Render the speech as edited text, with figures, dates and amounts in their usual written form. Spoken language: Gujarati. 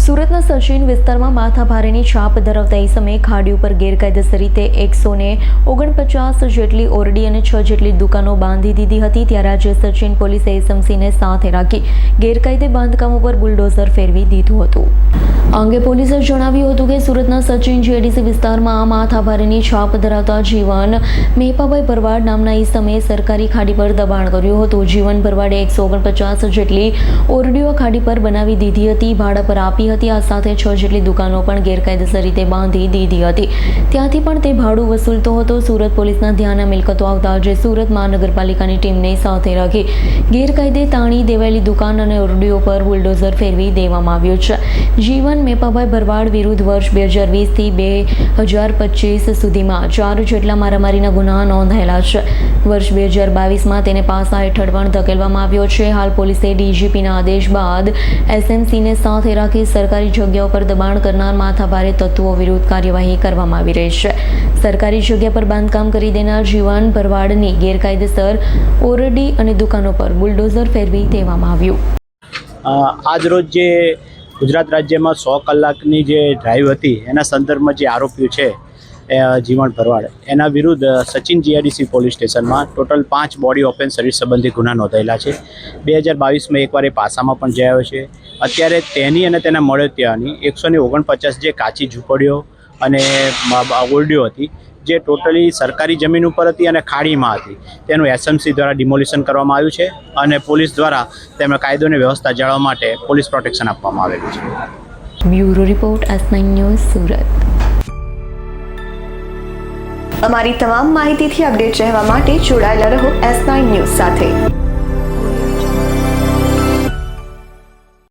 સુરતના સચિન વિસ્તારમાં માથાભારેની છાપ ધરાવતા એ સમયે ખાડી ઉપર ગેરકાયદેસર રીતે 149 જેટલી ઓરડી અને 6 જેટલી દુકાનો બાંધી દીધી હતી। ત્યારે આજે સચિન પોલીસે એસએમસીને સાથે રાખી ગેરકાયદે બાંધકામ ઉપર બુલડોઝર ફેરવી દીધું હતું। આ અંગે પોલીસે જણાવ્યું હતું કે સુરતના સચિન જેડીસી વિસ્તારમાં માથાભારેની છાપ ધરાવતા જીવન મેપાભાઈ ભરવાડ નામના એ સમયે સરકારી ખાડી પર દબાણ કર્યું હતું। જીવન ભરવાડે 149 જેટલી ઓરડીઓ ખાડી પર બનાવી દીધી હતી, ભાડા પર આપી હતી। આ સાથે 6 જેટલી દુકાનો પણ ગેરકાયદેસર રીતે બાંધી દીધી હતી। ત્યાંથી પણ તે ભાડું વસૂલતો હતો। સુરત પોલીસના ધ્યાને મિલકતો આવતા આજે સુરત મહાનગરપાલિકાની ટીમને સાથે રાખી ગેરકાયદે તાણી દેવાયેલી દુકાન અને ઓરડીઓ પર બુલડોઝર ફેરવી દેવામાં આવ્યું છે। જીવન મેપાભાઈ ભરવાડ વિરુદ્ધ વર્ષ 2020 થી 2025 સુધીમાં 4 જેટલા મારામારીના ગુના નોંધાયેલા છે। વર્ષ 2022માં તેને પાસા હેઠળ પણ ધકેલવામાં આવ્યો છે। હાલ પોલીસે ડીજીપીના આદેશ બાદ એસએમસીને સાથે રાખી સરકારી જગ્યાઓ પર દબાણ કરનાર માથાભારે તત્વો વિરુદ્ધ કાર્યવાહી કરવામાં આવી રહી છે। સરકારી જગ્યા પર બાંધકામ કરી દેનાર જીવન ભરવાડની ગેરકાયદેસર ઓરડી અને દુકાનો પર બુલડોઝર ફેરવી દેવામાં આવ્યું। આજ રોજ જે ગુજરાત રાજ્યમાં 100 કલાકની જે ડ્રાઈવ હતી એના સંદર્ભમાં જે આરોપીઓ છે જીવન ભરવાડ એના વિરુદ્ધ સચિન જીઆઈડીસી પોલીસ સ્ટેશનમાં ટોટલ 5 બોડી ઓફેન્સ સર્વિસ સંબંધી ગુના નોંધાયેલા છે। 2022માં એકવાર એ પાસામાં પણ જઈ આવ્યો છે। અત્યારે તેની અને તેના મળતિયાની 149 જે કાચી ઝૂંપડીઓ અને ઓરડીઓ હતી જે ટોટલી સરકારી જમીન ઉપર હતી અને ખાડીમાં હતી, તેનું એસએમસી દ્વારા ડિમોલિશન કરવામાં આવ્યું છે અને પોલીસ દ્વારા તેમને કાયદો અને વ્યવસ્થા જાળવવા માટે પોલીસ પ્રોટેક્શન આપવામાં આવેલું છે। Bureau report S9 news Surat. અમારી તમામ માહિતીથી અપડેટ રહેવા માટે જોડાયેલા રહો S9 ન્યૂઝ સાથે।